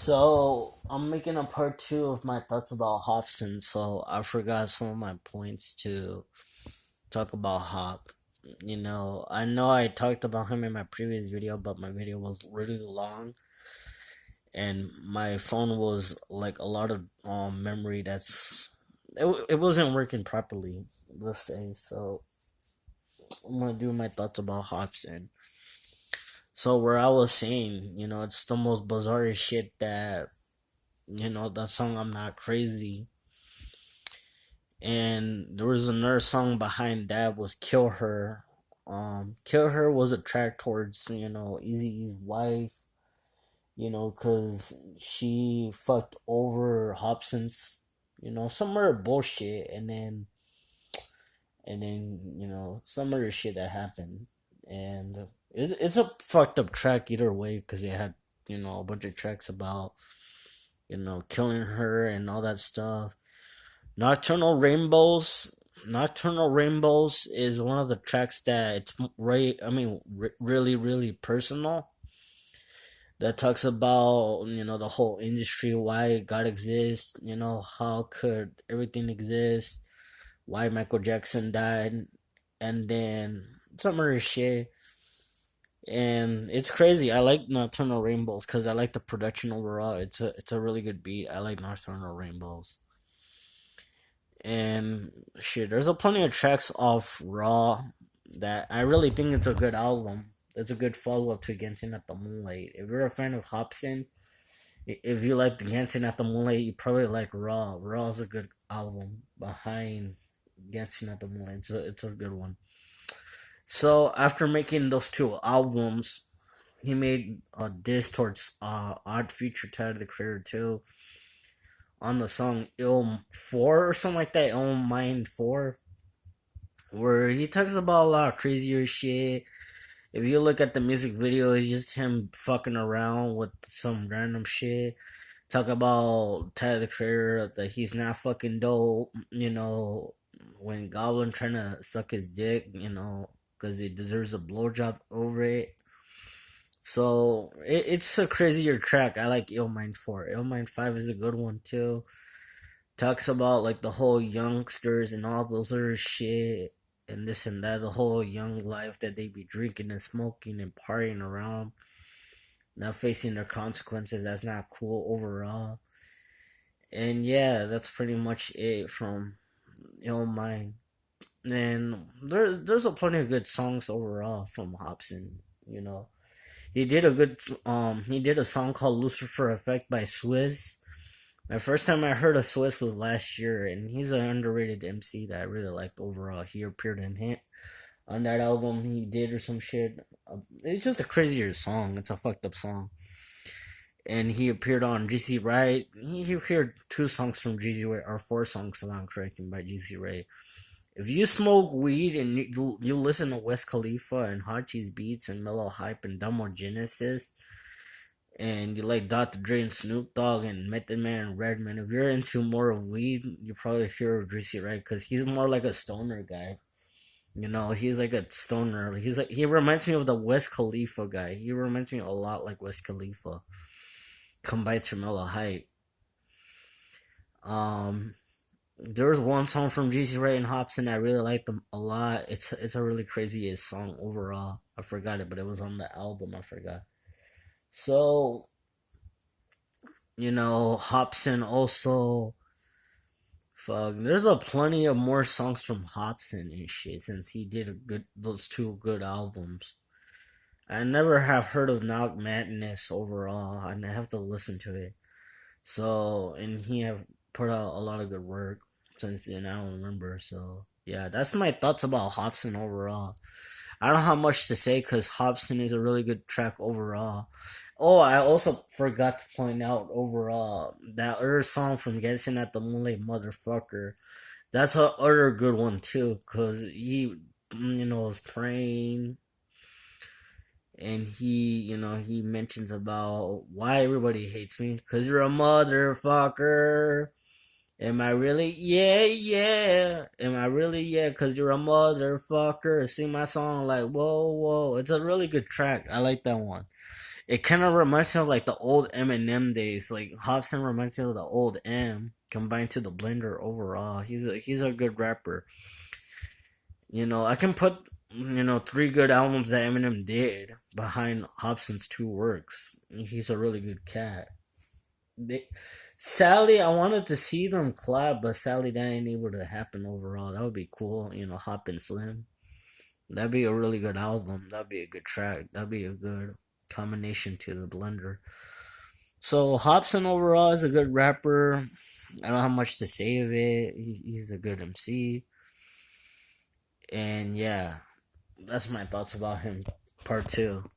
So I'm making a part two of my thoughts about Hopsin. So I forgot some of my points to talk about Hop. I know I talked about him in my previous video, but my video was really long, and my phone was like a lot of memory. It wasn't working properly. Let's say so. I'm gonna do my thoughts about Hopsin. So where I was saying, it's the most bizarre shit that that song I'm Not Crazy. And there was another song behind that was Kill Her. Kill Her was a track towards, Eazy-E's wife, cause she fucked over Hopson's, some other bullshit, and then some other shit that happened. And it's a fucked up track either way, cause it had, a bunch of tracks about, killing her and all that stuff. Nocturnal Rainbows. Nocturnal Rainbows is one of the tracks that it's right. I mean, really, really personal. That talks about the whole industry, why God exists. How could everything exist? Why Michael Jackson died, and then some other shit. And it's crazy. I like Nocturnal Rainbows because I like the production overall. It's a really good beat. I like Nocturnal Rainbows. And shit, there's a plenty of tracks off Raw that I really think it's a good album. It's a good follow up to Dancing at the Moonlight. If you're a fan of Hopsin, if you like the Dancing at the Moonlight, you probably like Raw. Raw is a good album behind Dancing at the Moonlight. It's a good one. So after making those two albums, he made a diss towards Odd Future, Tyler the Creator too, on the song Ill 4 or something like that, Ill Mind 4, where he talks about a lot of crazier shit. If you look at the music video, it's just him fucking around with some random shit. Talk about Tyler the Creator, that he's not fucking dope, when Goblin trying to suck his dick, because he deserves a blowjob over it. So it's a crazier track. I like Ill Mind 4. Ill Mind 5 is a good one too. Talks about like the whole youngsters and all those other shit and this and that, the whole young life that they be drinking and smoking and partying around, not facing their consequences. That's not cool overall. And yeah, that's pretty much it from Ill Mind. And there's a plenty of good songs overall from Hopsin, He did he did a song called Lucifer Effect by Swizz. My first time I heard of Swizz was last year, and he's an underrated MC that I really liked overall. He appeared in Hint on that album he did or some shit. It's just a crazier song. It's a fucked up song. And he appeared on GC Wright. He appeared two songs from GC Wright, or four songs, if I'm correct, by GC Wright. If you smoke weed and you listen to West Khalifa and Hot Cheese Beats and Mellow Hype and Dumbo Genesis, and you like Dr. Dre and Snoop Dogg and Method Man and Redman, if you're into more of weed, you probably hear of Greasy Right, because he's more like a stoner guy. He's like a stoner. He reminds me of the West Khalifa guy. He reminds me a lot like West Khalifa, combined to Mellow Hype. There's one song from GC Ray and Hopsin I really like them a lot. It's a really crazy song overall. I forgot it, but it was on the album. I forgot. So, Hopsin also. Fuck, there's a plenty of more songs from Hopsin and shit since he did those two good albums. I never have heard of Knock Madness overall. I have to listen to it. So, and he have put out a lot of good work since then. I don't remember. So, yeah, that's my thoughts about Hopsin overall. I don't have much to say because Hopsin is a really good track overall. Oh, I also forgot to point out overall that other song from Dancing at the Moonlight, Motherfucker. That's a other good one too, cause he, was praying, and he mentions about why everybody hates me, cause you're a motherfucker. Am I really? Yeah, yeah. Am I really? Yeah, cause you're a motherfucker. Sing my song like, whoa, whoa. It's a really good track. I like that one. It kind of reminds me of like the old Eminem days. Like Hopsin reminds me of the old M combined to the blender overall. He's a good rapper. I can put three good albums that Eminem did behind Hobson's two works. He's a really good cat. They, Sadly, I wanted to see them collab, but sadly that ain't able to happen overall. That would be cool, Hop and Slim. That'd be a really good album. That'd be a good track. That'd be a good combination to the blender. So Hobson overall is a good rapper. I don't have much to say of it. He's a good MC. And yeah, that's my thoughts about him. Part two.